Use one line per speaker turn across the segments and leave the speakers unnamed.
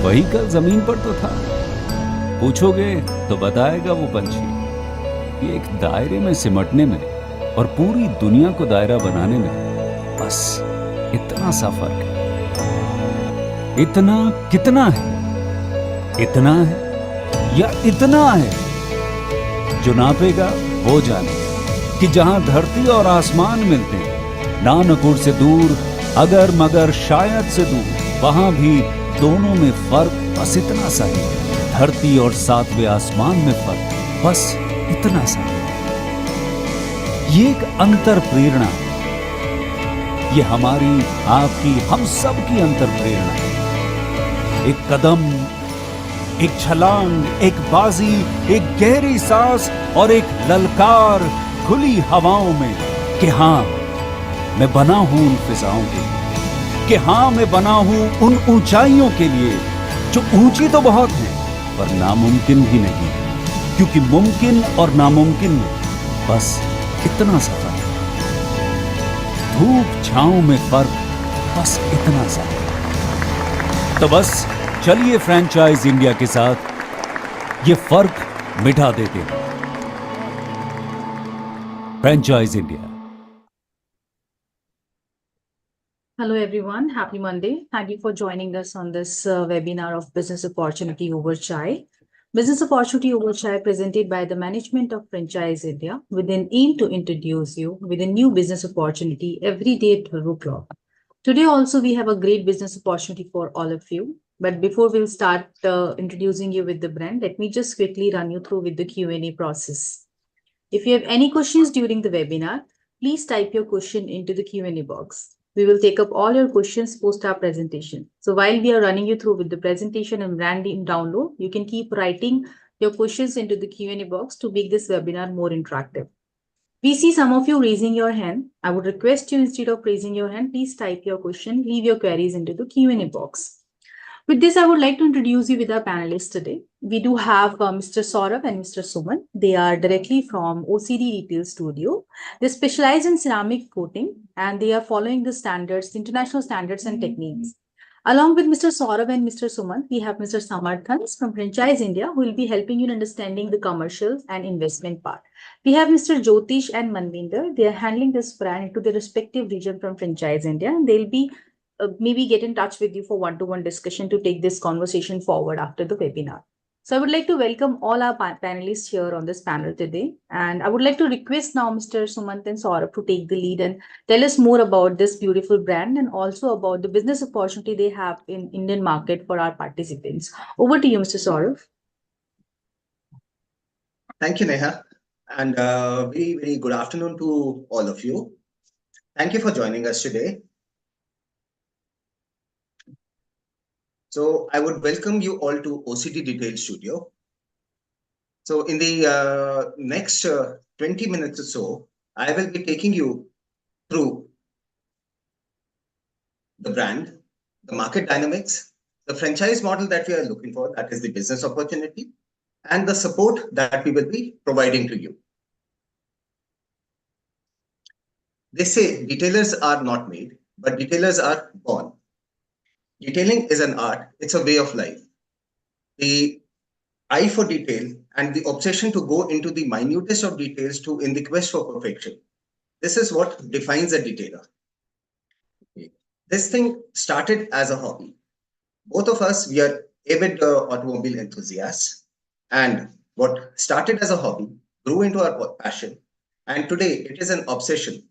Vehicle जमीन पर तो था। पूछोगे तो बताएगा वो पंछी कि एक दायरे में सिमटने में और पूरी दुनिया को दायरा बनाने में बस इतना सा फर्क है। इतना कितना है? इतना है या इतना है? जो नापेगा वो जाने कि जहां धरती और आसमान मिलते हैं, नानपुर से दूर, अगर मगर शायद से दूर, वहां भी दोनों में फर्क बस इतना सा है। धरती और सातवें आसमान में फर्क बस इतना सा है। ये एक अंतर प्रेरणा है। ये हमारी, आपकी, हम सब की अंतर प्रेरणा है। एक कदम, एक छलांग, एक बाजी, एक गहरी सांस और एक ललकार खुली हवाओं में कि हाँ, मैं बना हूं उन फिजाओं के लिए, कि हाँ, मैं बना हूं उन ऊंचाइयों के लिए जो ऊंची तो बहुत है पर नामुमकिन भी नहीं, क्योंकि मुमकिन और नामुमकिन में बस इतना सा फर्क है। धूप छांव में फर्क बस इतना सा है। तो बस चलिए फ्रेंचाइज इंडिया के साथ ये फर्क मिटा देते हैं। Franchise India.
Hello everyone, happy Monday. Thank you for joining us on this webinar of Business Opportunity Over Chai. Business Opportunity Over Chai presented by the management of Franchise India with an aim to introduce you with a new business opportunity every day at 12 o'clock. Today also we have a great business opportunity for all of you. But before we'll start introducing you with the brand, let me just quickly run you through with the Q&A process. If you have any questions during the webinar, please type your question into the Q&A box. We will take up all your questions post our presentation. So while we are running you through with the presentation and branding download, you can keep writing your questions into the Q&A box to make this webinar more interactive. We see some of you raising your hand. I would request you, instead of raising your hand, please type your question, leave your queries into the Q&A box. With this, I would like to introduce you with our panelists today. We do have Mr. Saurabh and Mr. Suman. They are directly from OCD Retail Studio. They specialize in ceramic coating and they are following the standards, international standards and techniques. Along with Mr. Saurabh and Mr. Suman, we have Mr. Samarthans from Franchise India, who will be helping you in understanding the commercial and investment part. We have Mr. Jyotish and Manvinder. They are handling this brand into their respective region from Franchise India, and they'll be maybe get in touch with you for one-to-one discussion to take this conversation forward after the webinar. So I would like to welcome all our panelists here on this panel today. And I would like to request now Mr. Sumant and Saurabh to take the lead and tell us more about this beautiful brand and also about the business opportunity they have in Indian market for our participants. Over to you, Mr. Saurabh.
Thank you, Neha. And very, very good afternoon to all of you. Thank you for joining us today. So I would welcome you all to OCD Retail Studio. So in the next 20 minutes or so, I will be taking you through the brand, the market dynamics, the franchise model that we are looking for, that is the business opportunity, and the support that we will be providing to you. They say retailers are not made, but retailers are born. Detailing is an art, it's a way of life. The eye for detail and the obsession to go into the minutest of details in the quest for perfection. This is what defines a detailer. This thing started as a hobby. Both of us, we are avid automobile enthusiasts. And what started as a hobby grew into our passion. And today it is an obsession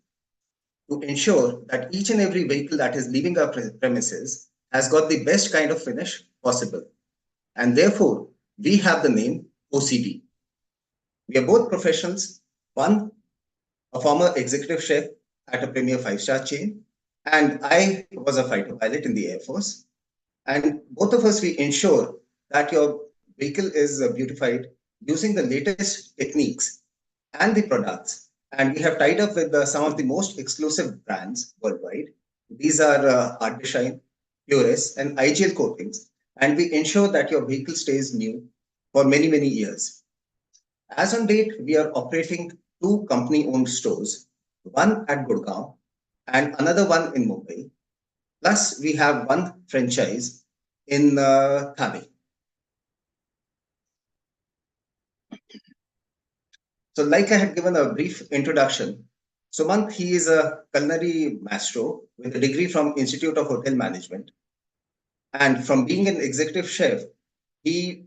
to ensure that each and every vehicle that is leaving our premises has got the best kind of finish possible. And therefore, we have the name OCD. We are both professionals, one a former executive chef at a premier five-star chain, and I was a fighter pilot in the Air Force. And both of us, we ensure that your vehicle is beautified using the latest techniques and the products. And we have tied up with some of the most exclusive brands worldwide. These are Art Design, Purist, and IGL coatings. And we ensure that your vehicle stays new for many, many years. As on date, we are operating 2 company-owned stores, one at Gurgaon and another one in Mumbai. Plus, we have one franchise in Thane. So like I had given a brief introduction, Sumant, he is a culinary maestro with a degree from Institute of Hotel Management. And from being an executive chef, he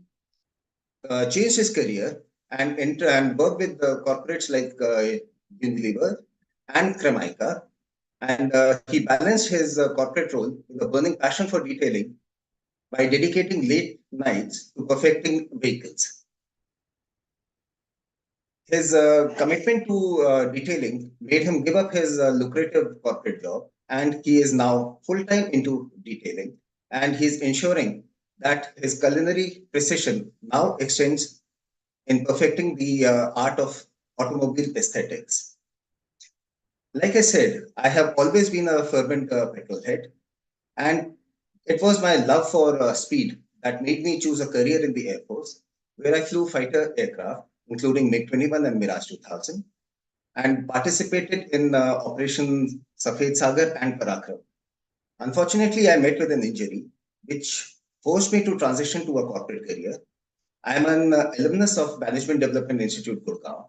changed his career and worked with corporates like Unilever and Cremica. And he balanced his corporate role with a burning passion for detailing by dedicating late nights to perfecting vehicles. His commitment to detailing made him give up his lucrative corporate job, and he is now full time into detailing. And he's ensuring that his culinary precision now extends in perfecting the art of automobile aesthetics. Like I said, I have always been a fervent petrol head, and it was my love for speed that made me choose a career in the Air Force, where I flew fighter aircraft, including MiG-21 and Mirage 2000, and participated in Operation Safed Sagar and Parakram. Unfortunately, I met with an injury, which forced me to transition to a corporate career. I am an alumnus of Management Development Institute, Gurgaon,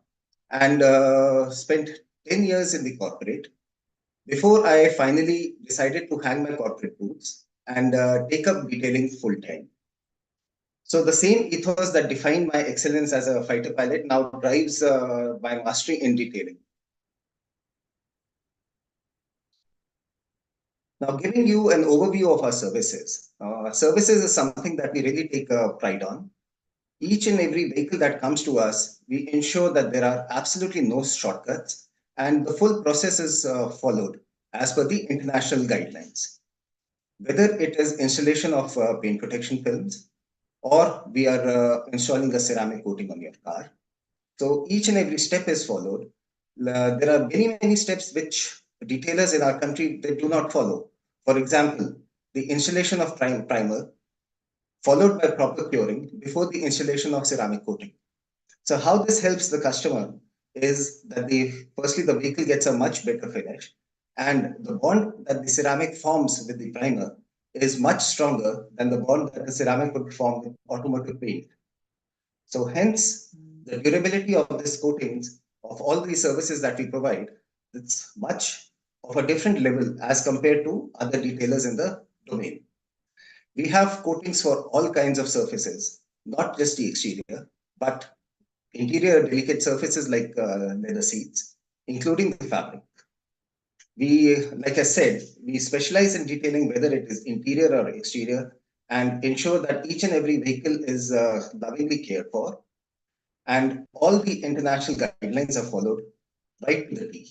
and spent 10 years in the corporate before I finally decided to hang my corporate boots and take up detailing full time. So the same ethos that defined my excellence as a fighter pilot now drives my mastery in detailing. Now, giving you an overview of our services. Services is something that we really take pride on. Each and every vehicle that comes to us, we ensure that there are absolutely no shortcuts and the full process is followed as per the international guidelines. Whether it is installation of paint protection films or we are installing a ceramic coating on your car. So each and every step is followed. There are many steps which detailers in our country they do not follow. For example, the installation of primer followed by proper curing before the installation of ceramic coating. So how this helps the customer is that firstly the vehicle gets a much better finish, and the bond that the ceramic forms with the primer is much stronger than the bond that the ceramic would form with automotive paint. So hence the durability of these coatings of all these services that we provide, it's much of a different level as compared to other detailers in the domain. We have coatings for all kinds of surfaces, not just the exterior, but interior delicate surfaces like leather seats, including the fabric. We, like I said, we specialize in detailing whether it is interior or exterior and ensure that each and every vehicle is lovingly cared for and all the international guidelines are followed right to the T.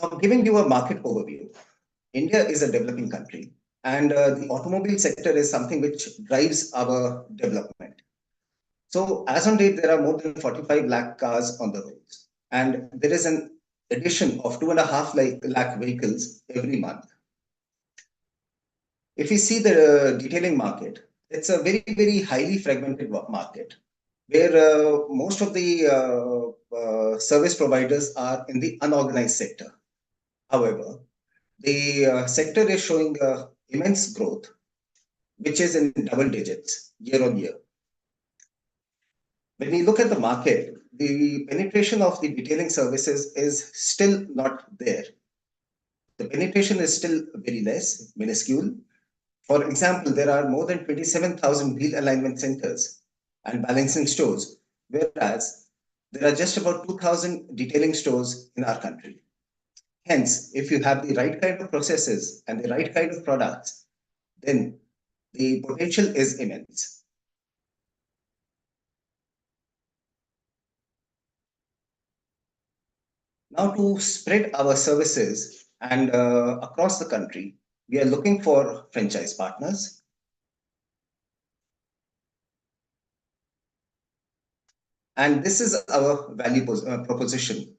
Now, giving you a market overview, India is a developing country and the automobile sector is something which drives our development. So as on date, there are more than 45 lakh cars on the roads, and there is an addition of 2.5 lakh vehicles every month. If you see the detailing market, it's a very highly fragmented market where most of the service providers are in the unorganized sector. However, the sector is showing immense growth, which is in double digits year on year. When we look at the market, the penetration of the detailing services is still not there. The penetration is still very less, minuscule. For example, there are more than 27,000 wheel alignment centers and balancing stores, whereas there are just about 2,000 detailing stores in our country. Hence, if you have the right kind of processes and the right kind of products, then the potential is immense. Now, to spread our services and across the country, we are looking for franchise partners. And this is our value proposition.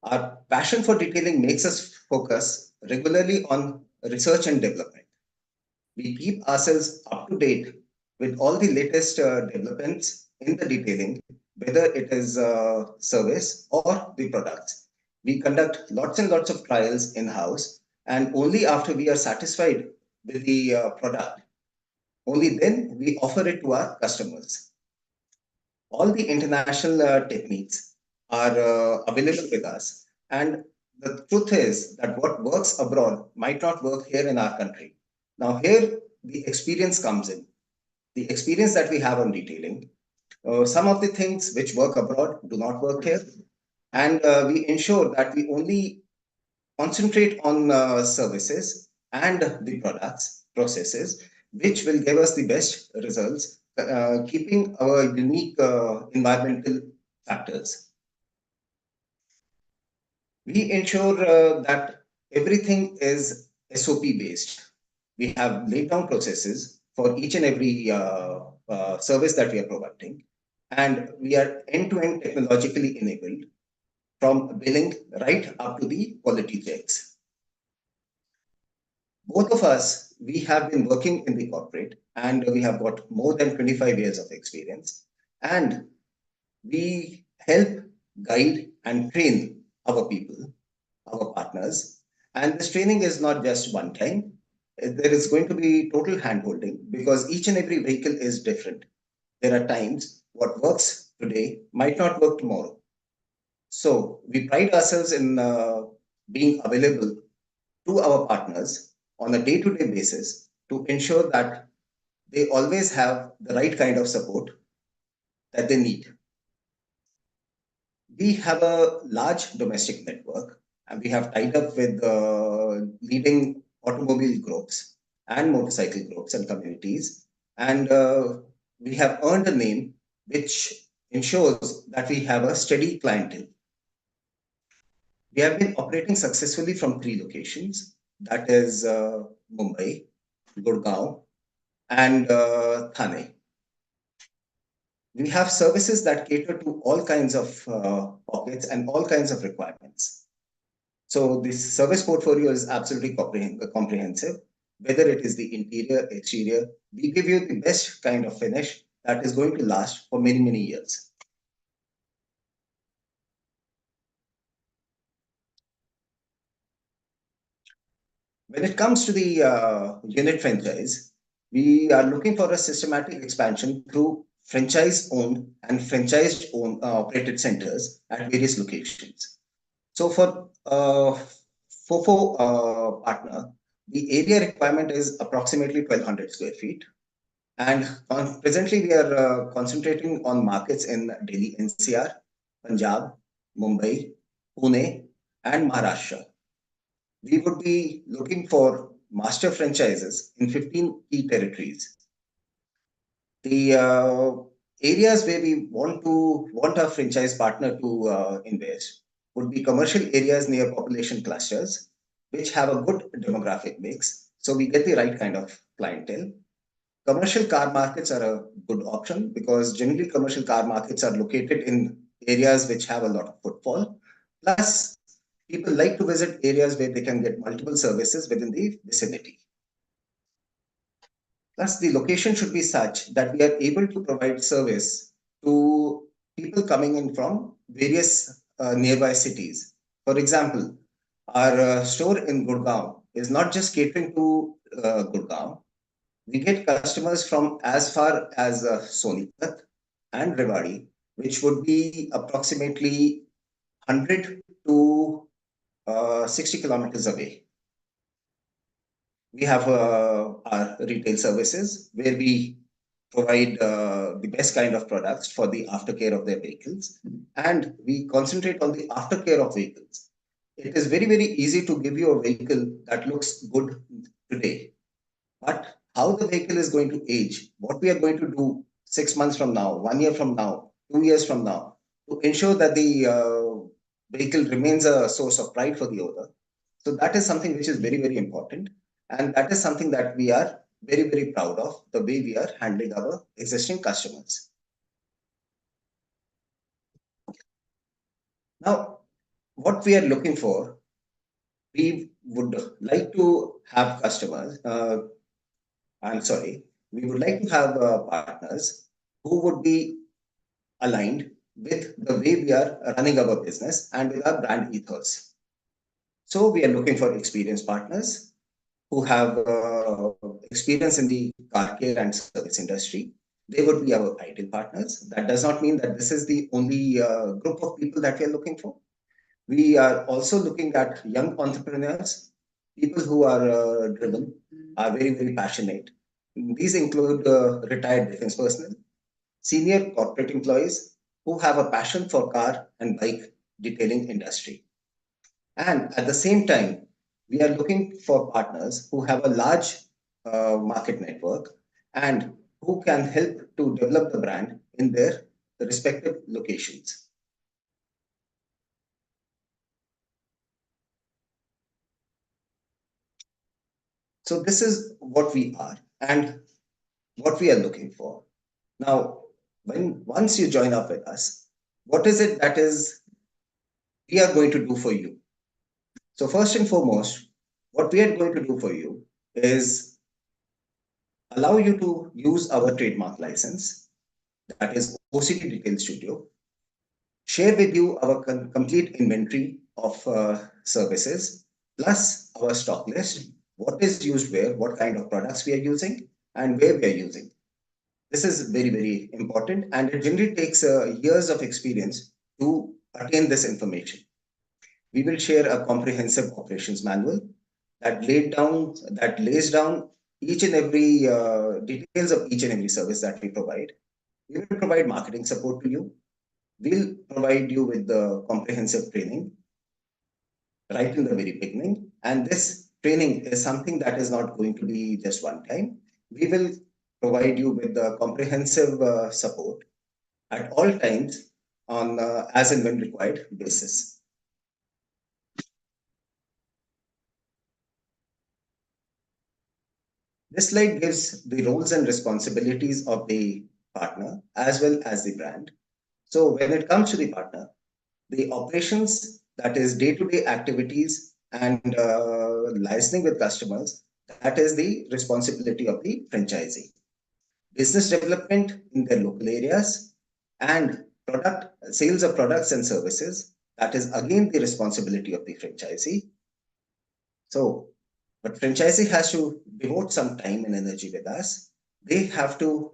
Our passion for detailing makes us focus regularly on research and development. We keep ourselves up to date with all the latest developments in the detailing, whether it is service or the products. We conduct lots and lots of trials in-house And only after we are satisfied with the product, only then we offer it to our customers. All the international techniques are available with us. And the truth is that what works abroad might not work here in our country. Now, here the experience comes in, the experience that we have on detailing. Some of the things which work abroad do not work here. And we ensure that we only concentrate on services and the products, processes, which will give us the best results, keeping our unique environmental factors. We ensure that everything is SOP based. We have laid down processes for each and every service that we are providing, and we are end-to-end technologically enabled from billing right up to the quality checks. Both of us, we have been working in the corporate and we have got more than 25 years of experience. And we help guide and train our people, our partners. And this training is not just one time. There is going to be total handholding because each and every vehicle is different. There are times what works today might not work tomorrow. So we pride ourselves in being available to our partners on a day-to-day basis to ensure that they always have the right kind of support that they need. We have a large domestic network and we have tied up with leading automobile groups and motorcycle groups and communities. And we have earned a name which ensures that we have a steady clientele. We have been operating successfully from 3 locations, that is Mumbai, Gurgaon, and Thane. We have services that cater to all kinds of pockets and all kinds of requirements. So this service portfolio is absolutely comprehensive, whether it is the interior, exterior, we give you the best kind of finish that is going to last for many, many years. When it comes to the unit franchise, we are looking for a systematic expansion through franchise-owned and franchised-owned operated centers at various locations. So for FOFO partner, the area requirement is approximately 1,200 square feet. And presently, we are concentrating on markets in Delhi NCR, Punjab, Mumbai, Pune, and Maharashtra. We would be looking for master franchises in 15 key territories. The areas where we want our franchise partner to invest would be commercial areas near population clusters, which have a good demographic mix. So we get the right kind of clientele. Commercial car markets are a good option because generally commercial car markets are located in areas which have a lot of footfall. Plus, people like to visit areas where they can get multiple services within the vicinity. Plus, the location should be such that we are able to provide service to people coming in from various nearby cities. For example, our store in Gurgaon is not just catering to Gurgaon. We get customers from as far as Sonipat and Rewari, which would be approximately 100 to 60 kilometers away. We have our retail services where we provide the best kind of products for the aftercare of their vehicles, and we concentrate on the aftercare of vehicles. It is very, very easy to give you a vehicle that looks good today, but how the vehicle is going to age, what we are going to do 6 months from now, 1 year from now, 2 years from now, to ensure that the vehicle remains a source of pride for the owner. So that is something which is very, very important. And that is something that we are very, very proud of, the way we are handling our existing customers. Now, what we are looking for, we would like to have customers, we would like to have partners who would be aligned with the way we are running our business and with our brand ethos. So we are looking for experienced partners who have experience in the car care and service industry. They would be our ideal partners. That does not mean that this is the only group of people that we are looking for. We are also looking at young entrepreneurs, people who are driven, are very, very passionate. These include retired defense personnel, senior corporate employees who have a passion for car and bike detailing industry. And at the same time, we are looking for partners who have a large market network and who can help to develop the brand in their respective locations. So this is what we are and what we are looking for. Now, once you join up with us, what is it that is we are going to do for you? So first and foremost, what we are going to do for you is allow you to use our trademark license, that is OCD Detail Studio, share with you our complete inventory of services, plus our stock list, what is used where, what kind of products we are using, and where we are using. This is very, very important, and it generally takes years of experience to attain this information. We will share a comprehensive operations manual that lays down each and every details of each and every service that we provide. We will provide marketing support to you. We'll provide you with the comprehensive training right in the very beginning. And this training is something that is not going to be just one time. We will provide you with the comprehensive support at all times on as and when required basis. This slide gives the roles and responsibilities of the partner as well as the brand. So when it comes to the partner, the operations, that is day-to-day activities and licensing with customers, that is the responsibility of the franchisee. Business development in their local areas and product sales of products and services, that is again the responsibility of the franchisee. So, but franchisee has to devote some time and energy with us. They have to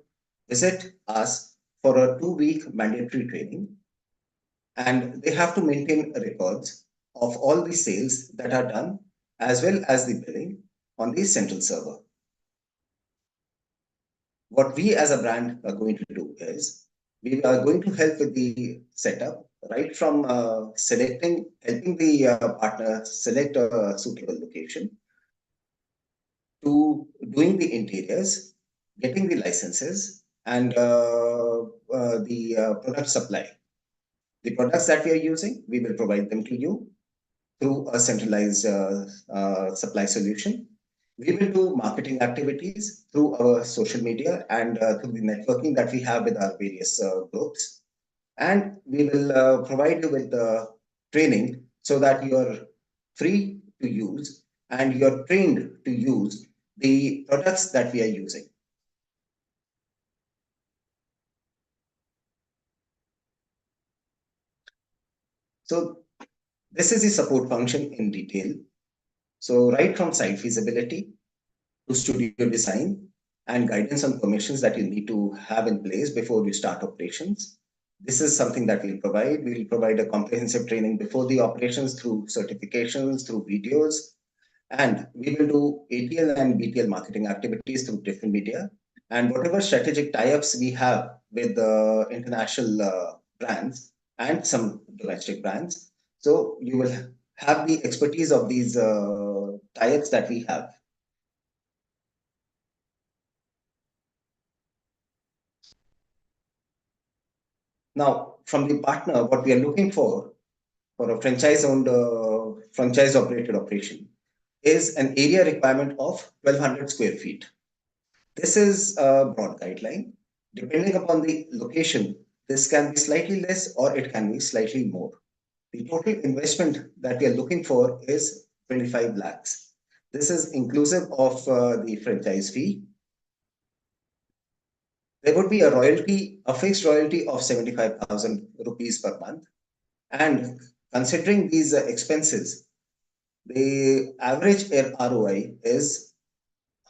visit us for a 2-week mandatory training, and they have to maintain records of all the sales that are done as well as the billing on the central server. What we as a brand are going to do is we are going to help with the setup, right from helping the partner select a suitable location, to doing the interiors, getting the licenses, and the product supply. The products that we are using, we will provide them to you through a centralized supply solution. We will do marketing activities through our social media and through the networking that we have with our various groups. And we will provide you with the training so that you are free to use and you're trained to use the products that we are using. So this is the support function in detail. So right from site feasibility to studio design and guidance on permissions that you need to have in place before you start operations. This is something that we'll provide. We'll provide a comprehensive training before the operations through certifications, through videos, and we will do ATL and BTL marketing activities through different media. And whatever strategic tie-ups we have with the international brands and some domestic brands. So you will have the expertise of these tie-ups that we have. Now, from the partner, what we are looking for a franchise-owned, franchise-operated operation is an area requirement of 1,200 square feet. This is a broad guideline. Depending upon the location, this can be slightly less or it can be slightly more. The total investment that we are looking for is 25 lakhs. This is inclusive of the franchise fee. There would be a royalty, a fixed royalty of 75,000 rupees per month. And considering these expenses, the average ROI is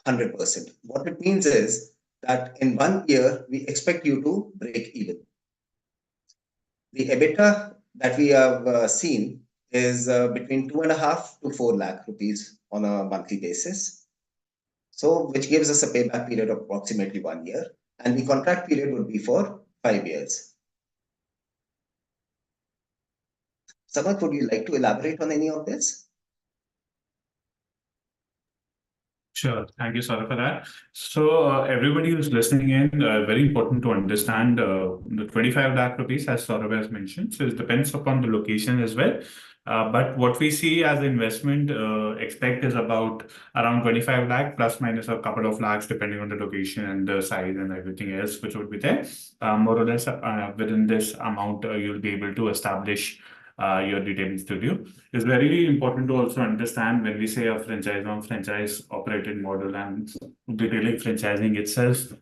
100%. What it means is that in 1 year, we expect you to break even. The EBITDA that we have seen is between 2.5 to 4 lakh rupees on a monthly basis. So, which gives us a payback period of approximately 1 year, and the contract period would be for 5 years. Samarth, would you like to elaborate on any of this?
Sure. Thank you, Saurabh, for that. So, everybody who's listening in, very important to understand the 25 lakh rupees, as Saurabh has mentioned. So, it depends upon the location as well. But what we see as investment expect is about around 25 lakh plus minus a couple of lakhs, depending on the location and the size and everything else, which would be there. More or less within this amount, you'll be able to establish your detailing studio. It's very important to also understand when we say a franchise operated model and detailing franchising itself,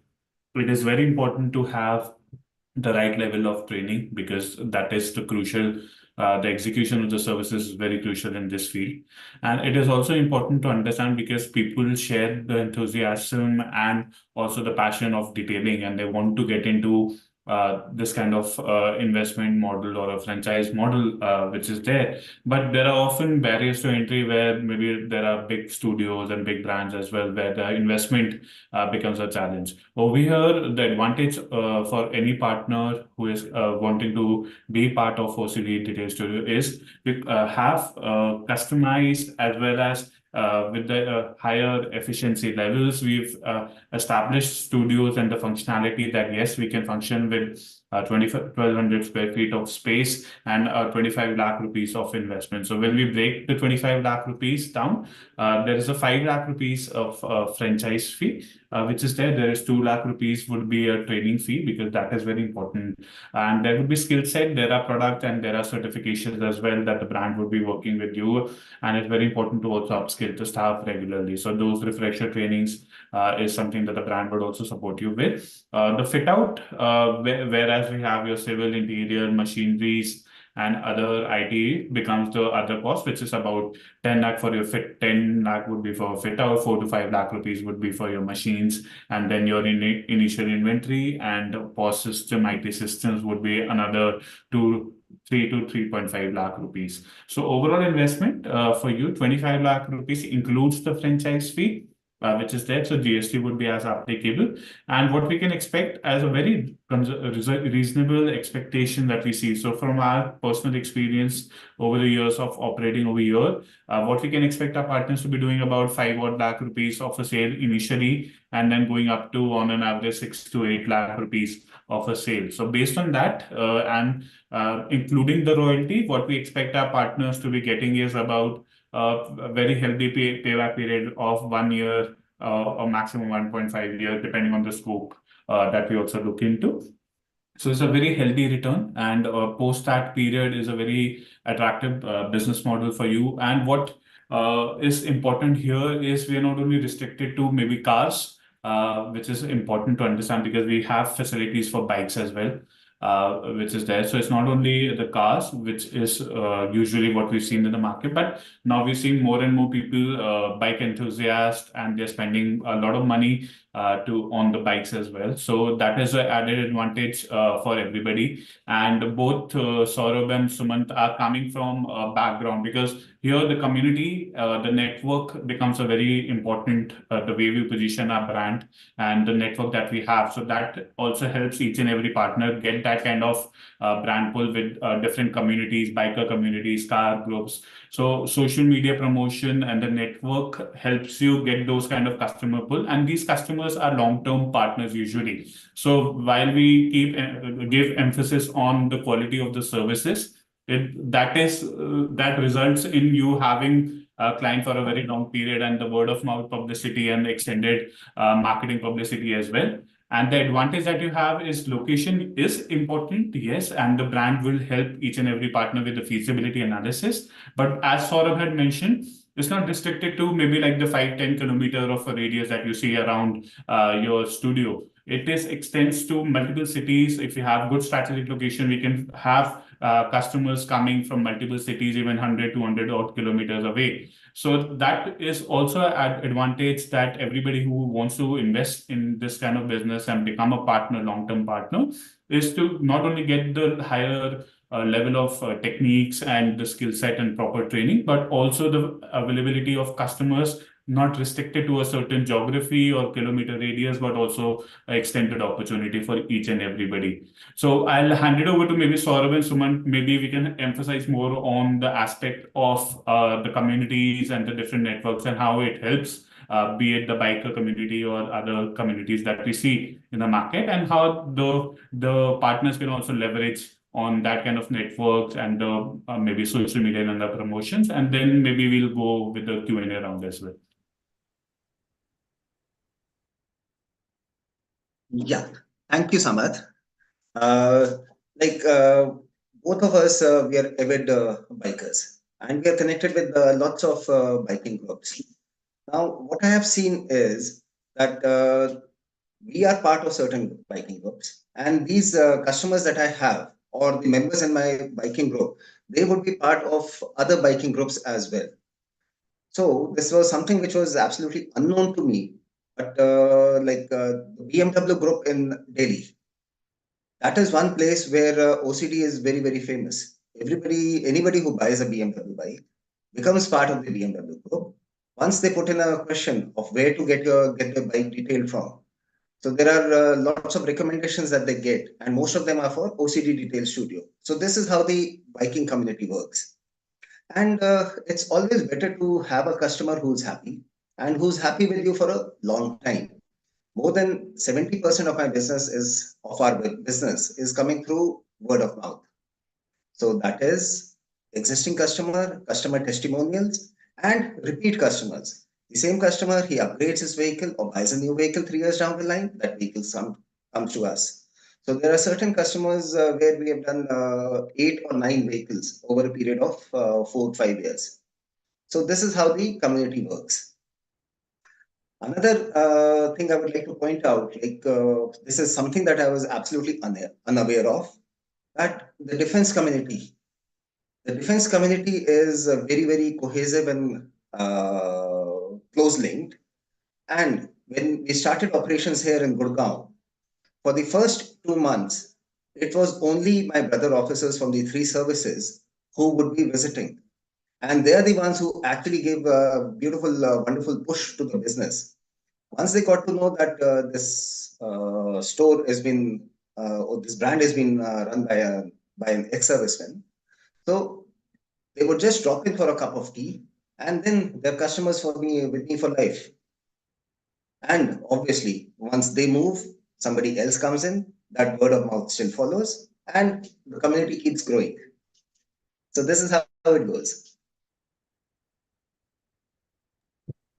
it is very important to have the right level of training because that is the crucial. The execution of the services is very crucial in this field. And it is also important to understand because people share the enthusiasm and also the passion of detailing and they want to get into this kind of investment model or a franchise model which is there. But there are often barriers to entry where maybe there are big studios and big brands as well, where the investment becomes a challenge. Over here, the advantage for any partner who is wanting to be part of OCD Detail Studio is we have customized as well as with the higher efficiency levels, we've established studios and the functionality that yes, we can function with 1,200 square feet of space and 25 lakh rupees of investment. So when we break the 25 lakh rupees down, there is a 5 lakh rupees of franchise fee, which is there. There is 2 lakh rupees would be a training fee because that is very important. And there would be skill set, there are product and there are certifications as well that the brand would be working with you. And it's very important to also upskill the staff regularly. So those refresher trainings is something that the brand would also support you with. The fit out, whereas we have your civil, interior, machineries, and other IT becomes the other cost, which is about 10 lakh for your fit, 10 lakh would be for fit out, 4 to 5 lakh rupees would be for your machines, and then your initial inventory and POS system, IT systems would be another 3 to 3.5 lakh rupees. So overall investment for you, 25 lakh rupees includes the franchise fee, which is there. So GST would be as applicable. And what we can expect as a very reasonable expectation that we see. So from our personal experience over the years of operating over here, what we can expect our partners to be doing about 5 odd lakh rupees of a sale initially, and then going up to on an average 6 to 8 lakh rupees of a sale. So based on that, and including the royalty, what we expect our partners to be getting is about a very healthy payback period of 1 year or maximum 1.5 years, depending on the scope that we also look into. So it's a very healthy return, and post that period is a very attractive business model for you. And what is important here is we are not only restricted to maybe cars, which is important to understand because we have facilities for bikes as well. Which is there. So it's not only the cars, which is usually what we've seen in the market, but now we're seeing more and more people, bike enthusiasts, and they're spending a lot of money on the bikes as well. So that is an added advantage for everybody. And both Saurabh and Sumant are coming from a background because here the community, the network becomes a very important, the way we position our brand and the network that we have. So that also helps each and every partner get that kind of brand pull with different communities, biker communities, car groups. So social media promotion and the network helps you get those kind of customer pull. And these customers are long-term partners usually. So while we give emphasis on the quality of the services, that results in you having a client for a very long period and the word of mouth publicity and the extended marketing publicity as well. And the advantage that you have is location is important, yes, and the brand will help each and every partner with the feasibility analysis. But as Saurabh had mentioned, it's not restricted to maybe like the 5-10 kilometer of a radius that you see around your studio. It extends to multiple cities. If you have good strategic location, we can have customers coming from multiple cities, even 100, 200 odd kilometers away. So that is also an advantage that everybody who wants to invest in this kind of business and become a partner, long-term partner, is to not only get the higher level of techniques and the skill set and proper training, but also the availability of customers not restricted to a certain geography or kilometer radius, but also extended opportunity for each and everybody. So I'll hand it over to maybe Saurabh and Sumant. Maybe we can emphasize more on the aspect of the communities and the different networks and how it helps, be it the biker community or other communities that we see in the market, and how the partners can also leverage on that kind of networks and maybe social media and the promotions. And then maybe we'll go with the Q&A round as well.
Yeah, thank you, Samath. Both of us, we are avid bikers, and we are connected with lots of biking groups. Now, what I have seen is that we are part of certain biking groups, and these customers that I have, or the members in my biking group, they would be part of other biking groups as well. So this was something which was absolutely unknown to me. But the BMW group in Delhi, that is one place where OCD is very, very famous. Anybody who buys a BMW bike becomes part of the BMW group. Once they put in a question of where to get the bike detailed from. So there are lots of recommendations that they get, and most of them are for OCD Detail Studio. So this is how the biking community works. And it's always better to have a customer who's happy and who's happy with you for a long time. More than 70% of our business is coming through word of mouth. So that is existing customer testimonials, and repeat customers. The same customer, he upgrades his vehicle or buys a new vehicle 3 years down the line, that vehicle comes to us. So there are certain customers where we have done 8 or 9 vehicles over a period of 4 or 5 years. So this is how the community works. Another thing I would like to point out, this is something that I was absolutely unaware of, that the defense community is very, very cohesive and close linked. And when we started operations here in Gurgaon, for the first 2 months, it was only my brother officers from the 3 services who would be visiting. And they are the ones who actually gave a beautiful, wonderful push to the business. Once they got to know that this store has been, or this brand has been run by an ex-serviceman, so they would just drop in for a cup of tea, and then they're customers with me for life. And obviously, once they move, somebody else comes in, that word of mouth still follows, and the community keeps growing. So this is how it goes.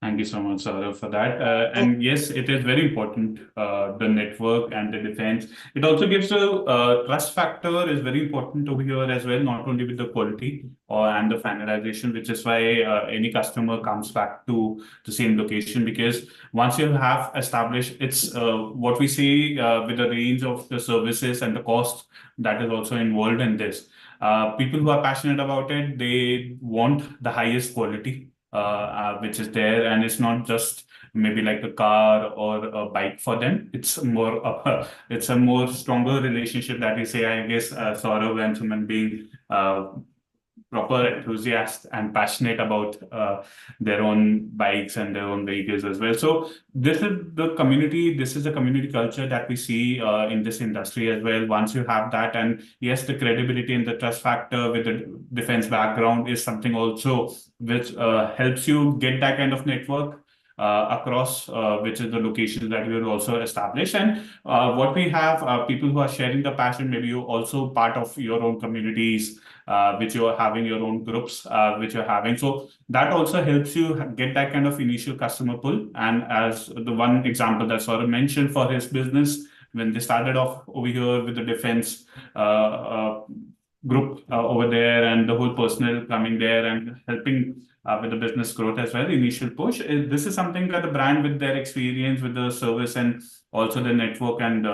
Thank you so much, Saurav, for that. And yes, it is very important, the network and the defense. It also gives a trust factor is very important over here as well, not only with the quality and the finalization, which is why any customer comes back to the same location, because once you have established, it's what we see with the range of the services and the cost that is also involved in this. People who are passionate about it, they want the highest quality. Which is there, and it's not just maybe like a car or a bike for them. It's more it's a more stronger relationship that we say, I guess, Saurav and Suman being proper enthusiasts and passionate about their own bikes and their own vehicles as well. So this is the community, this is the community culture that we see in this industry as well. Once you have that, and yes, the credibility and the trust factor with the defense background is something also which helps you get that kind of network across which is the locations that we will also establish. And what we have, people who are sharing the passion, maybe you also part of your own communities, which you are having your own groups, which you're having. So that also helps you get that kind of initial customer pull. And as the one example that Saurabh mentioned for his business, when they started off over here with the defense group over there, and the whole personnel coming there and helping with the business growth as well, the initial push. This is something that the brand, with their experience with the service and also the network and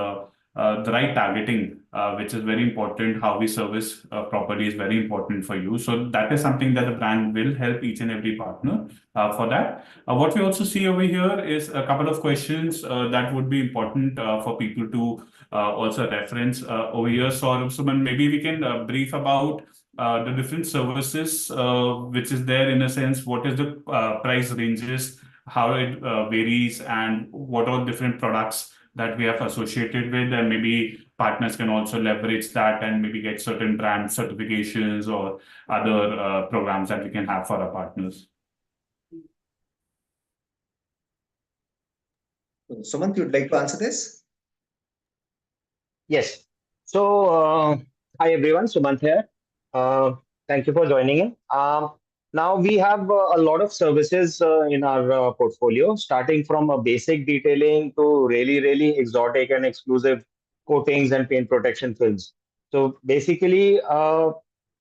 the right targeting, which is very important. How we service properly is very important for you. So that is something that the brand will help each and every partner for that. What we also see over here is a couple of questions that would be important for people to also reference over here. So maybe we can brief about the different services which is there in a sense. What is the price ranges, how it varies, and what are different products that we have associated with, and maybe partners can also leverage that and maybe get certain brand certifications or other programs that we can have for our partners.
Sumant, you'd like to answer this?
Yes. So, hi everyone, Sumant here. Thank you for joining in. Now we have a lot of services in our portfolio, starting from a basic detailing to really exotic and exclusive coatings and paint protection films. So basically,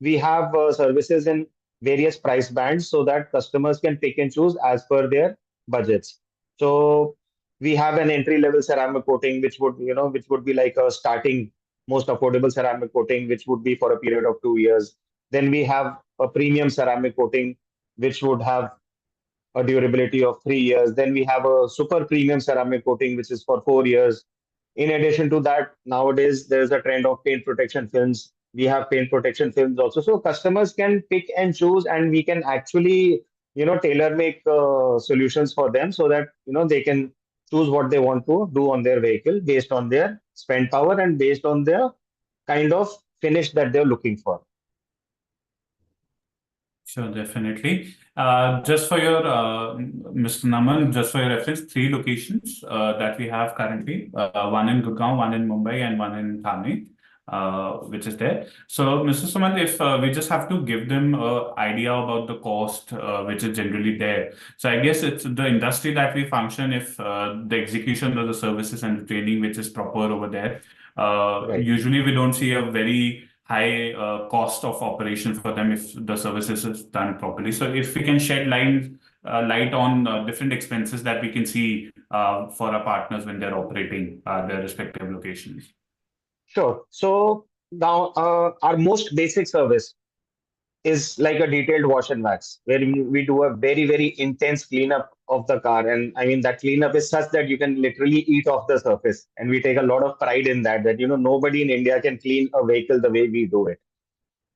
we have services in various price bands so that customers can pick and choose as per their budgets. So we have an entry level ceramic coating, which would be like a starting most affordable ceramic coating, which would be for a period of 2 years. Then we have a premium ceramic coating, which would have a durability of 3 years. Then we have a super premium ceramic coating, which is for 4 years. In addition to that, nowadays there's a trend of paint protection films. We have paint protection films also. So customers can pick and choose, and we can actually, tailor make solutions for them so that, they can choose what they want to do on their vehicle based on their spend power and based on their kind of finish that they're looking for.
Sure, definitely. Just for your, Mr. Naman, just for your reference, 3 locations that we have currently, one in Gurgaon, one in Mumbai, and one in Thane, which is there. So, Mr. Sumant, if we just have to give them an idea about the cost, which is generally there. So, I guess it's the industry that we function, if the execution of the services and the training, which is proper over there,
Right.
usually we don't see a very high cost of operation for them if the services is done properly. So if we can shed light on different expenses that we can see for our partners when they're operating their respective locations.
Sure. So now our most basic service is like a detailed wash and wax, where we do a very intense cleanup of the car. And I mean, that cleanup is such that you can literally eat off the surface. And we take a lot of pride in that, nobody in India can clean a vehicle the way we do it.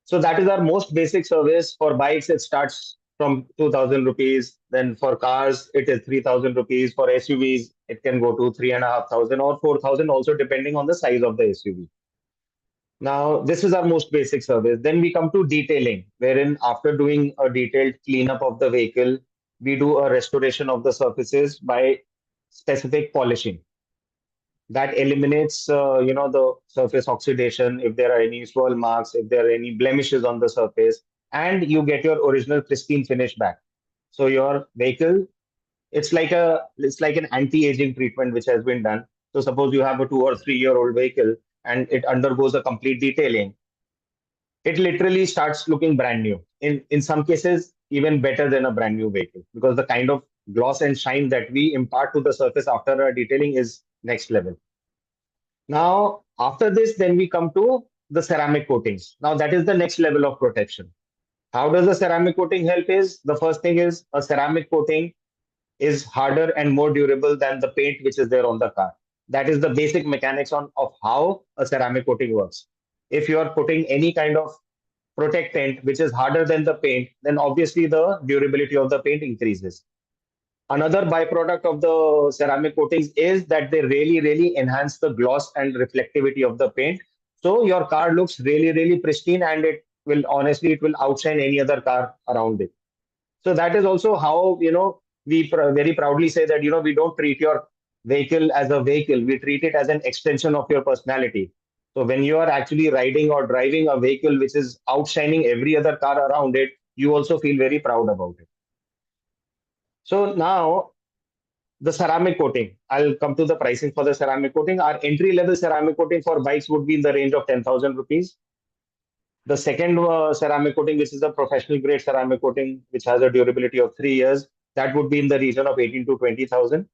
So that is our most basic service. For bikes, it starts from 2,000 rupees. Then for cars, it is 3,000 rupees. For SUVs, it can go to 3,500 or 4,000, also depending on the size of the SUV. Now, this is our most basic service. Then we come to detailing, wherein after doing a detailed cleanup of the vehicle, we do a restoration of the surfaces by specific polishing. That eliminates, the surface oxidation, if there are any swirl marks, if there are any blemishes on the surface, and you get your original pristine finish back. So your vehicle, it's like an anti-aging treatment which has been done. So suppose you have a 2 or 3 year old vehicle and it undergoes a complete detailing, it literally starts looking brand new. In some cases, even better than a brand new vehicle, because the kind of gloss and shine that we impart to the surface after a detailing is next level. Now, after this, then we come to the ceramic coatings. Now, that is the next level of protection. How does the ceramic coating help? Is the first thing is a ceramic coating is harder and more durable than the paint which is there on the car. That is the basic mechanics of how a ceramic coating works. If you are putting any kind of protectant which is harder than the paint, then obviously the durability of the paint increases. Another byproduct of the ceramic coatings is that they really enhance the gloss and reflectivity of the paint. So your car looks really pristine, and it will outshine any other car around it. So that is also how, we very proudly say that, we don't treat your vehicle as a vehicle. We treat it as an extension of your personality. So when you are actually riding or driving a vehicle which is outshining every other car around it, you also feel very proud about it. So now the ceramic coating, I'll come to the pricing for the ceramic coating. Our entry level ceramic coating for bikes would be in the range of 10,000 rupees. The second ceramic coating, which is a professional grade ceramic coating, which has a durability of 3 years, that would be in the region of 18 to 20,000.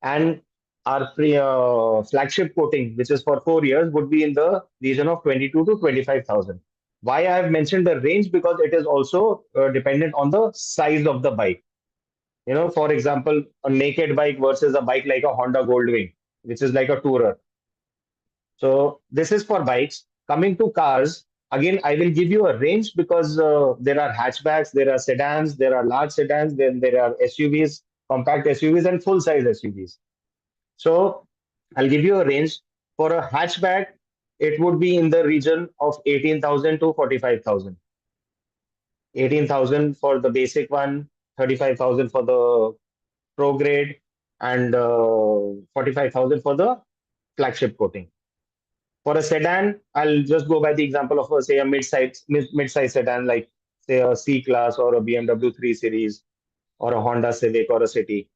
And our flagship quoting, which is for 4 years, would be in the region of 22 to 25,000. Why I have mentioned the range? Because it is also dependent on the size of the bike. For example, a naked bike versus a bike like a Honda Goldwing, which is like a tourer. So this is for bikes. Coming to cars, again, I will give you a range because there are hatchbacks, there are sedans, there are large sedans, then there are SUVs, compact SUVs, and full size SUVs. So I'll give you a range. For a hatchback, it would be in the region of 18,000 to 45,000. 18,000 for the basic one, 35,000 for the pro grade, and 45,000 for the flagship coating. For a sedan, I'll just go by the example of say a mid-size sedan like say a C class or a BMW 3 Series or a Honda Civic or a City.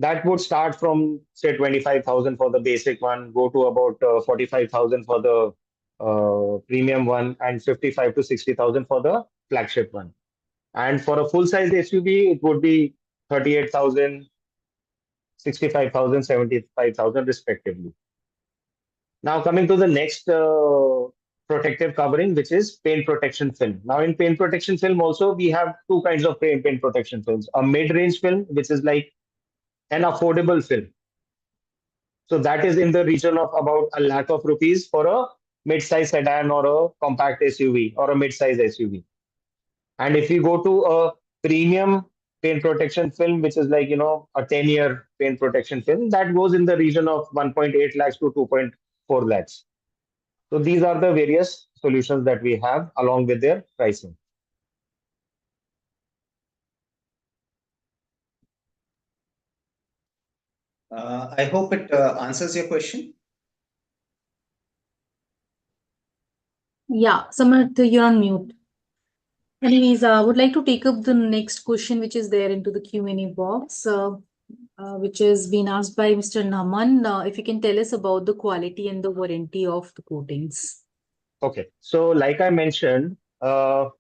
That would start from say 25,000 for the basic one, go to about 45,000 for the premium one, and 55 to 60,000 for the flagship one. And for a full-size SUV, it would be 38,000, 65,000, 75,000 respectively. Now coming to the next protective covering, which is paint protection film. Now in paint protection film also, we have two kinds of paint protection films. A mid-range film, which is like an affordable film. So that is in the region of about a lakh of rupees for a mid-size sedan or a compact SUV or a mid-size SUV. And if you go to a premium paint protection film, which is like, a 10-year paint protection film, that goes in the region of 1.8 lakhs to 2.4 lakhs. So these are the various solutions that we have along with their pricing.
I hope it answers your question.
Yeah, Samarth, you're on mute. Anyways, I would like to take up the next question, which is there into the Q&A box, which is being asked by Mr. Naman. If you can tell us about the quality and the warranty of the coatings.
Okay, so like I mentioned, our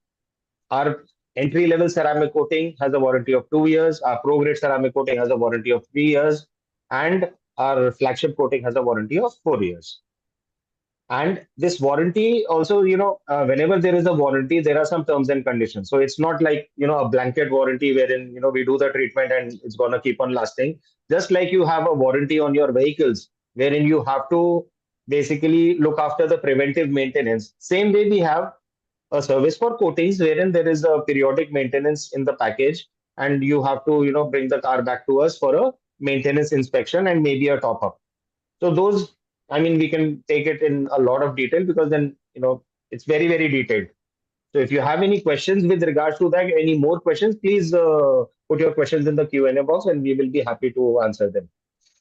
entry-level ceramic coating has a warranty of 2 years. Our pro-grade ceramic coating has a warranty of 3 years, and our flagship coating has a warranty of 4 years. And this warranty also, whenever there is a warranty, there are some terms and conditions. So it's not like, a blanket warranty wherein, we do the treatment and it's going to keep on lasting. Just like you have a warranty on your vehicles, wherein you have to basically look after the preventive maintenance. Same way we have a service for coatings, wherein there is a periodic maintenance in the package, and you have to, bring the car back to us for a maintenance inspection and maybe a top up. So those, we can take it in a lot of detail because then, it's very, very detailed. So if you have any questions with regards to that, any more questions, please put your questions in the Q&A box and we will be happy to answer them.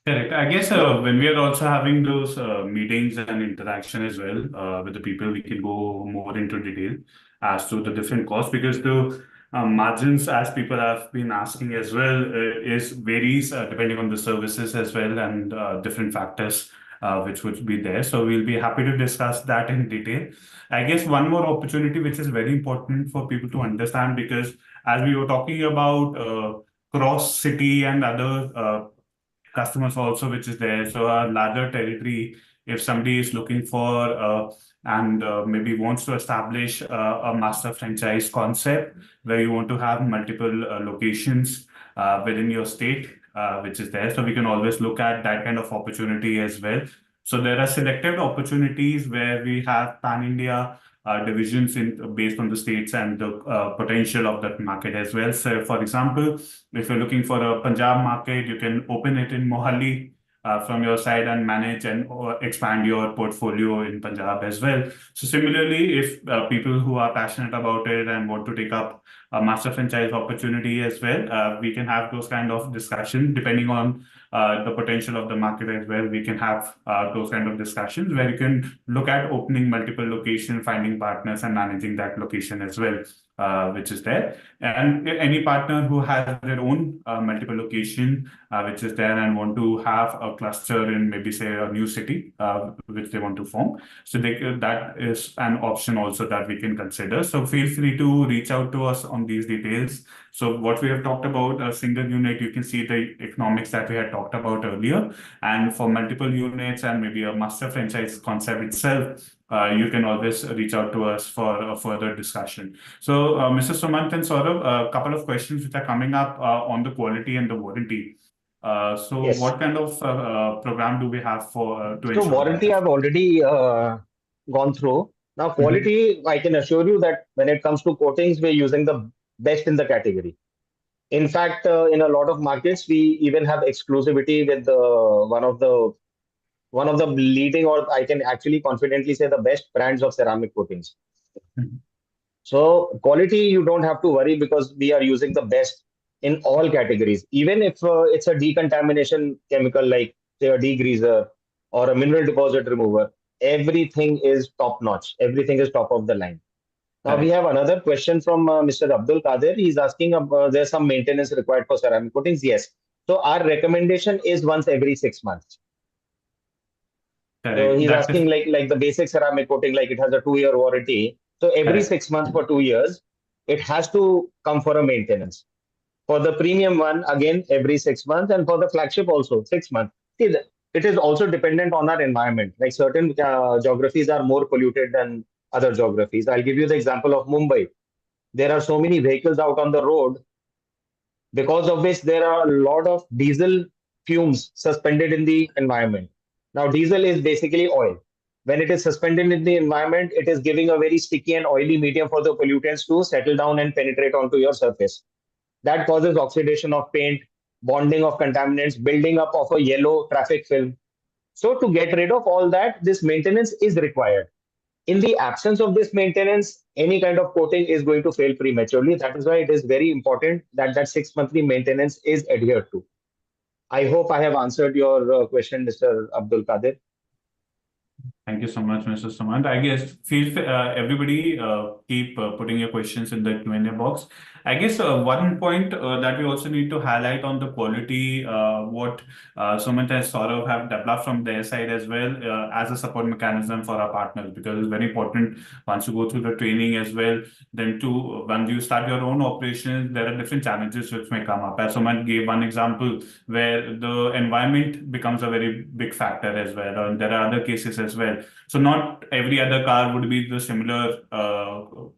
Correct. I guess when we are also having those meetings and interaction as well with the people, we can go more into detail as to the different costs, because the margins, as people have been asking as well, is varies depending on the services as well, and different factors which would be there. So we'll be happy to discuss that in detail. I guess one more opportunity which is very important for people to understand, because as we were talking about cross city and other customers also, which is there. So a larger territory, if somebody is looking for and maybe wants to establish a master franchise concept where you want to have multiple locations within your state, which is there. So we can always look at that kind of opportunity as well. So there are selected opportunities where we have pan-India divisions based on the states and the potential of that market as well. So for example, if you're looking for a Punjab market, you can open it in Mohali from your side and manage and expand your portfolio in Punjab as well. So similarly, if people who are passionate about it and want to take up a master franchise opportunity as well, we can have those kind of discussions depending on the potential of the market as well. We can have those kind of discussions where you can look at opening multiple locations, finding partners and managing that location as well. which is there. And any partner who has their own multiple location, which is there, and want to have a cluster in maybe say a new city, which they want to form. So that is an option also that we can consider. So feel free to reach out to us on these details. So what we have talked about, a single unit, you can see the economics that we had talked about earlier. And for multiple units and maybe a master franchise concept itself, you can always reach out to us for a further discussion. So, Mr. Sumant and Saurabh, a couple of questions which are coming up on the quality and the warranty. So,
Yes.
what kind of program do we have for to
So
ensure
warranty
that?
I've already gone through. Now quality, I can assure you that when it comes to coatings, we're using the best in the category. In fact, in a lot of markets, we even have exclusivity with one of the leading, or I can actually confidently say the best brands of ceramic coatings.
Mhm.
So quality, you don't have to worry because we are using the best in all categories. Even if it's a decontamination chemical like say a degreaser or a mineral deposit remover, everything is top notch. Everything is top of the line. Now we
Correct.
have another question from Mr. Abdul Kader. He's asking there's some maintenance required for ceramic coatings. Yes. So our recommendation is once every 6 months. So
Correct.
he's
That is
asking like the basic ceramic coating, like it has a 2 year warranty. So every
correct.
6 months for 2 years, it has to come for a maintenance. For the premium one, again, every 6 months, and for the flagship also 6 months. See, it is also dependent on our environment. Like certain geographies are more polluted than other geographies. I'll give you the example of Mumbai. There are so many vehicles out on the road, because of which there are a lot of diesel fumes suspended in the environment. Now, diesel is basically oil. When it is suspended in the environment, it is giving a very sticky and oily medium for the pollutants to settle down and penetrate onto your surface. That causes oxidation of paint, bonding of contaminants, building up of a yellow traffic film. So, to get rid of all that, this maintenance is required. In the absence of this maintenance, any kind of coating is going to fail prematurely. That is why it is very important that that 6 monthly maintenance is adhered to. I hope I have answered your question, Mr. Abdul Kadir.
Thank you so much, Mr. Sumant. I guess everybody keep putting your questions in the Q&A box. I guess one point that we also need to highlight on the quality, what Sumant and Saurav have developed from their side as well as a support mechanism for our partners, because it's very important once you go through the training as well, then to when you start your own operations, there are different challenges which may come up. As Sumant gave one example where the environment becomes a very big factor as well, and there are other cases as well. So not every other car would be the similar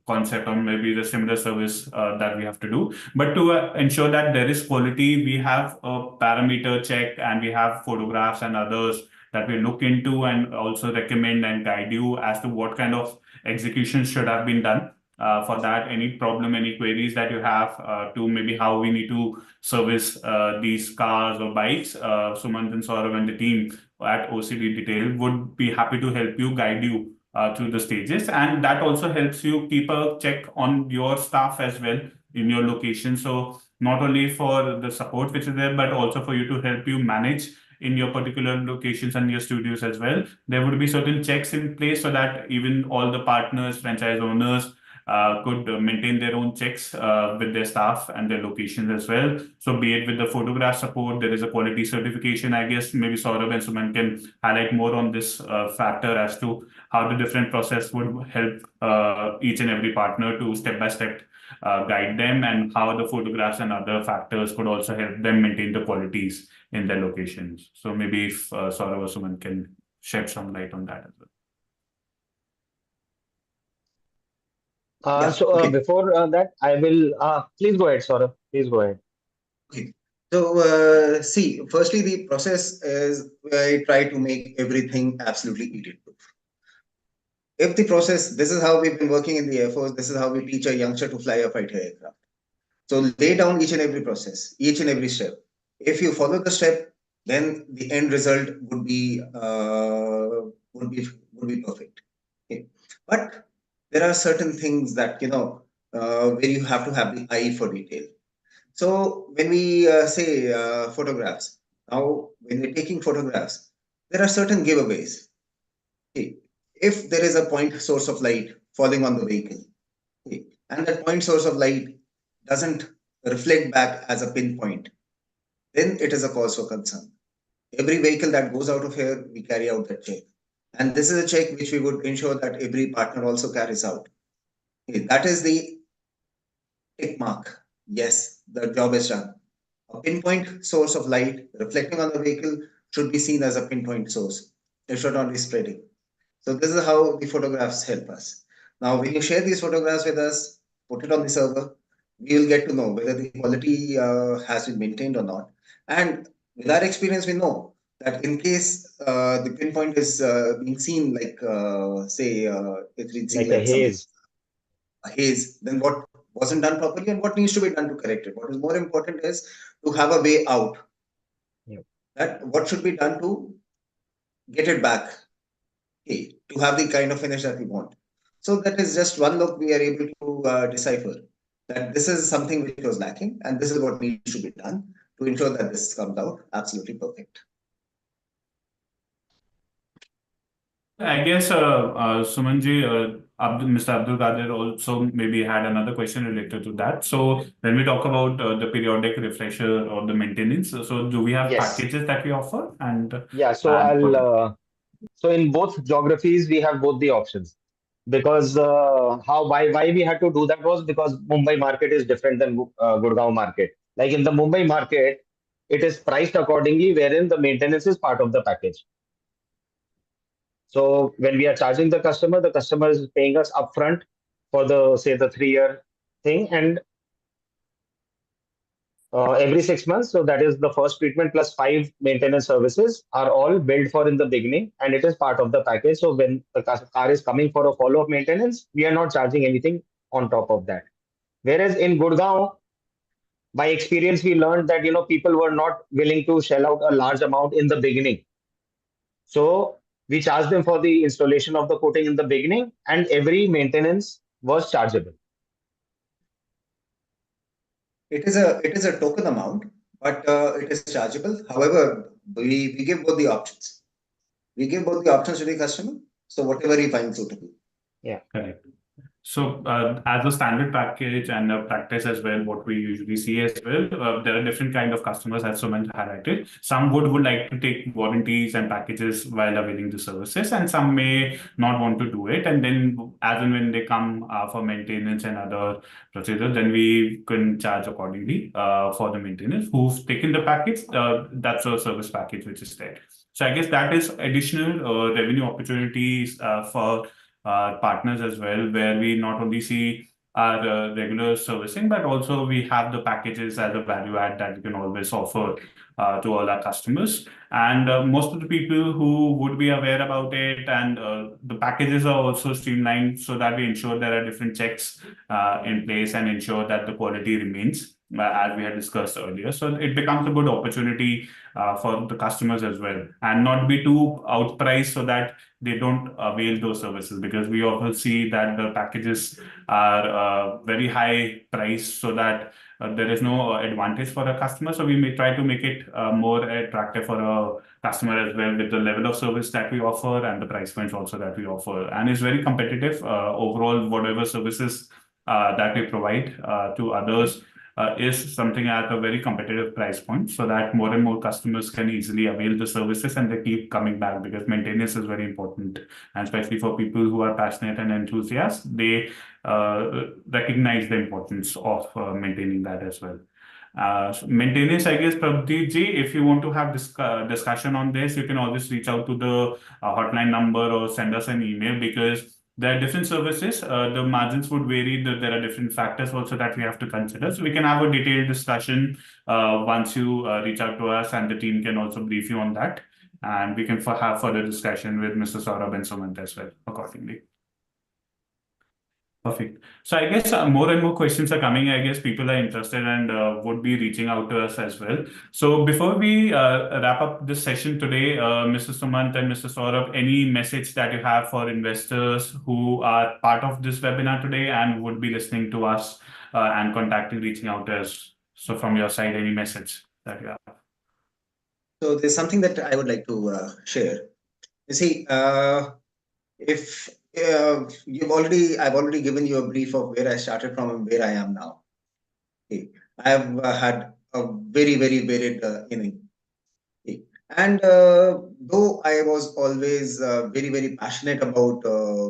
concept or maybe the similar service that we have to do. But to ensure that there is quality, we have a parameter check and we have photographs and others that we look into and also recommend and guide you as to what kind of execution should have been done. For that, any problem, any queries that you have to maybe how we need to service these cars or bikes, Sumant and Saurav and the team at OCD Detail would be happy to help you, guide you through the stages. And that also helps you keep a check on your staff as well in your location. So not only for the support which is there, but also for you to help you manage in your particular locations and your studios as well. There would be certain checks in place so that even all the partners, franchise owners, could maintain their own checks with their staff and their locations as well. So be it with the photograph support, there is a quality certification. I guess maybe Saurabh and Suman can highlight more on this factor as to how the different process would help each and every partner to step by step guide them, and how the photographs and other factors could also help them maintain the qualities in their locations. So maybe if Saurabh or Suman can shed some light on that as well.
Yeah, okay.
Before that, I will please go ahead, Saurabh. Please go ahead.
Okay. So, see, firstly, the process is I try to make everything absolutely idiot-proof. If the process, this is how we've been working in the Air Force, this is how we teach a youngster to fly a fighter aircraft. So lay down each and every process, each and every step. If you follow the step, then the end result would be perfect. Okay. But there are certain things that where you have to have the eye for detail. So when we say photographs, now when we're taking photographs, there are certain giveaways. Okay. If there is a point source of light falling on the vehicle, okay, and that point source of light doesn't reflect back as a pinpoint, then it is a cause for concern. Every vehicle that goes out of here, we carry out that check. And this is a check which we would ensure that every partner also carries out. Okay, that is the tick mark. Yes, the job is done. A pinpoint source of light reflecting on the vehicle should be seen as a pinpoint source. It should not be spreading. So this is how the photographs help us. Now, when you share these photographs with us, put it on the server, we will get to know whether the quality has been maintained or not. And with our experience, we know that in case the pinpoint is being seen like, say, it's been seen
Like a
like some
haze.
haze, then what wasn't done properly and what needs to be done to correct it. What is more important is to have a way out.
Yep.
That what should be done to get it back, okay, to have the kind of finish that we want. So that is just one look we are able to decipher that this is something which was lacking and this is what needs to be done to ensure that this comes out absolutely perfect.
I guess, Sumanji, Mr. Abdul Qadir also maybe had another question related to that. So when we talk about the periodic refresher or the maintenance, so do we have
Yes.
packages that we offer?
Yeah, so so in both geographies, we have both the options. Because why we had to do that was because Mumbai market is different than Gurgaon market. Like in the Mumbai market, it is priced accordingly, wherein the maintenance is part of the package. So when we are charging the customer is paying us upfront for the, say, the 3-year thing, and every 6 months. So that is the first treatment plus 5 maintenance services are all billed for in the beginning, and it is part of the package. So when the car is coming for a follow-up maintenance, we are not charging anything on top of that. Whereas in Gurgaon, by experience, we learned that people were not willing to shell out a large amount in the beginning. So we charged them for the installation of the coating in the beginning, and every maintenance was chargeable.
It is a token amount, but it is chargeable. However, we give both the options. We give both the options to the customer. So whatever he finds suitable.
Yeah.
Correct. So as a standard package and a practice as well, what we usually see as well, there are different kind of customers, as Suman highlighted. Some would like to take warranties and packages while availing the services, and some may not want to do it. And then as and when they come for maintenance and other procedures, then we can charge accordingly for the maintenance. Who've taken the package, that's a service package which is there. So I guess that is additional revenue opportunities for partners as well, where we not only see our regular servicing, but also we have the packages as a value add that we can always offer to all our customers. And most of the people who would be aware about it, and the packages are also streamlined so that we ensure there are different checks in place and ensure that the quality remains as we had discussed earlier. So it becomes a good opportunity for the customers as well, and not be too outpriced so that they don't avail those services, because we often see that the packages are very high price, so that there is no advantage for a customer. So we may try to make it more attractive for a customer as well, with the level of service that we offer and the price points also that we offer. And it's very competitive overall, whatever services that we provide to others is something at a very competitive price point, so that more and more customers can easily avail the services and they keep coming back, because maintenance is very important. And especially for people who are passionate and enthusiasts, they recognize the importance of maintaining that as well. Maintenance, I guess, Prabdeep ji, if you want to have discussion on this, you can always reach out to the hotline number or send us an email, because there are different services. The margins would vary. There are different factors also that we have to consider. So we can have a detailed discussion once you reach out to us, and the team can also brief you on that. And we can have further discussion with Mr. Saurabh and Sumant as well accordingly. Perfect. So I guess more and more questions are coming. I guess people are interested and would be reaching out to us as well. So before we wrap up this session today, Mr. Sumant and Mr. Saurabh, any message that you have for investors who are part of this webinar today and would be listening to us and reaching out to us? So from your side, any message that you have?
So there's something that I would like to share. You see, if I've already given you a brief of where I started from and where I am now. Okay. I have had a very, very varied inning. Okay. And though I was always very, very passionate about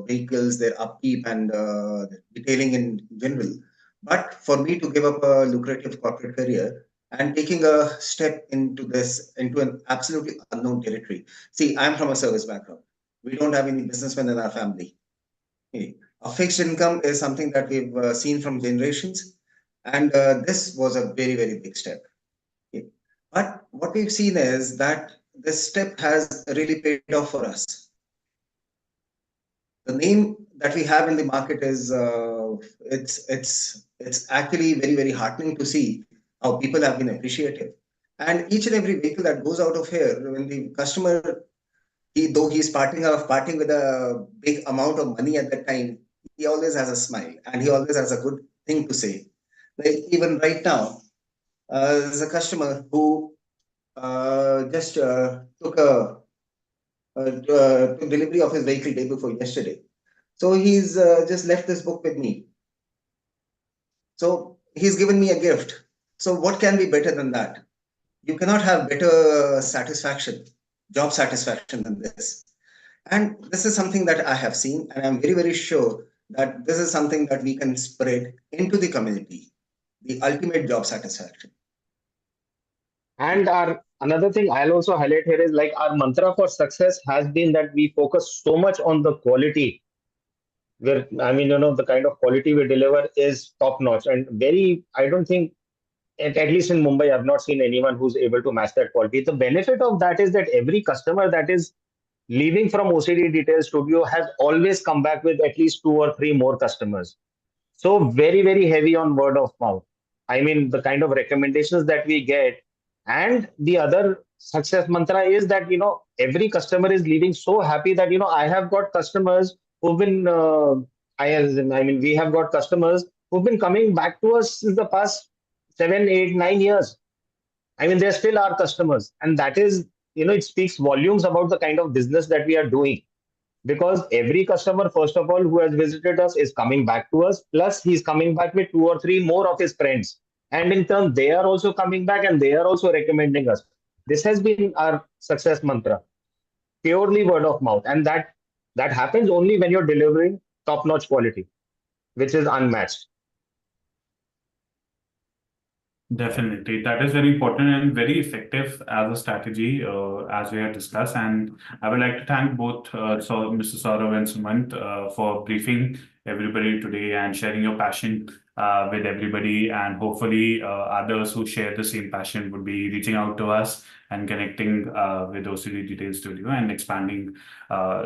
vehicles, their upkeep, and detailing in general, but for me to give up a lucrative corporate career and taking a step into an absolutely unknown territory. See, I'm from a service background. We don't have any businessmen in our family. Okay. A fixed income is something that we've seen from generations, and this was a very, very big step. Okay. But what we've seen is that this step has really paid off for us. The name that we have in the market is it's actually very, very heartening to see how people have been appreciative. And each and every vehicle that goes out of here, when the customer, though he's parting with a big amount of money at that time, he always has a smile and he always has a good thing to say. Like even right now, there's a customer who just took delivery of his vehicle day before yesterday. So he's just left this book with me. So he's given me a gift. So what can be better than that? You cannot have better satisfaction, job satisfaction than this. And this is something that I have seen, and I'm very, very sure that this is something that we can spread into the community, the ultimate job satisfaction.
And our another thing I'll also highlight here is like our mantra for success has been that we focus so much on the quality. Where I mean, the kind of quality we deliver is top notch and very. I don't think, at least in Mumbai, I've not seen anyone who's able to match that quality. The benefit of that is that every customer that is leaving from OCD Detail Studio has always come back with at least 2 or 3 more customers. So very, very heavy on word of mouth. I mean, the kind of recommendations that we get. And the other success mantra is that, every customer is leaving so happy that, I have got customers who've been, I mean, we have got customers who've been coming back to us since the past 7, 8, 9 years. I mean, they're still our customers. And that is, it speaks volumes about the kind of business that we are doing. Because every customer, first of all, who has visited us is coming back to us. Plus, he's coming back with 2 or 3 more of his friends. And in turn, they are also coming back and they are also recommending us. This has been our success mantra, purely word of mouth. And that happens only when you're delivering top-notch quality, which is unmatched.
Definitely. That is very important and very effective as a strategy, as we have discussed. And I would like to thank both Mr. Saurav and Sumant for briefing everybody today and sharing your passion with everybody. And hopefully others who share the same passion would be reaching out to us and connecting with OCD Detail Studio and expanding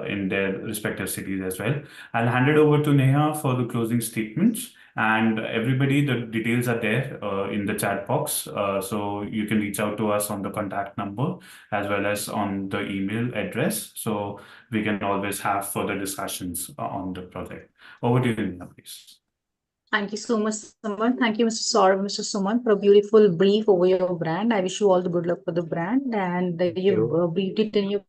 in their respective cities as well. I'll hand it over to Neha for the closing statements. And everybody, the details are there in the chat box. So you can reach out to us on the contact number as well as on the email address. So we can always have further discussions on the project. Over to you, Neha, please.
Thank you so much, Suman. Thank you, Mr. Saurav, Mr. Suman, for a beautiful brief over your brand. I wish you all the good luck for the brand. And you've briefed it in your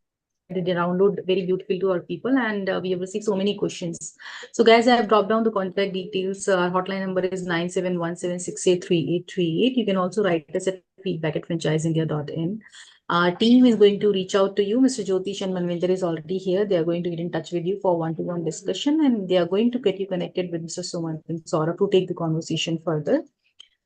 download very beautiful to our people, and we have received so many questions. So guys, I have dropped down the contact details. Our hotline number is 9717683838. You can also write us at feedback@franchiseindia.in. Our team is going to reach out to you. Mr. Jyotish and Manvinder is already here. They are going to get in touch with you for one-to-one discussion, and they are going to get you connected with Mr. Suman and Saurabh to take the conversation further.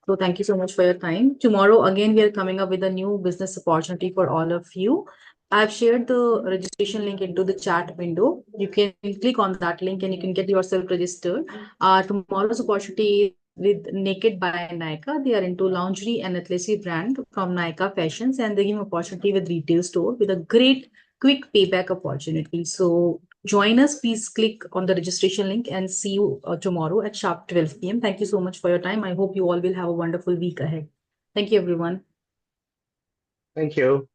So thank you so much for your time. Tomorrow, again, we are coming up with a new business opportunity for all of you. I've shared the registration link into the chat window. You can click on that link and you can get yourself registered. Tomorrow's opportunity with Naked by Nykaa. They are into lingerie and athleisure brand from Nykaa Fashions, and they give opportunity with retail store with a great quick payback opportunity. So join us. Please click on the registration link and see you tomorrow at sharp 12 p.m. Thank you so much for your time. I hope you all will have a wonderful week ahead. Thank you, everyone.
Thank you.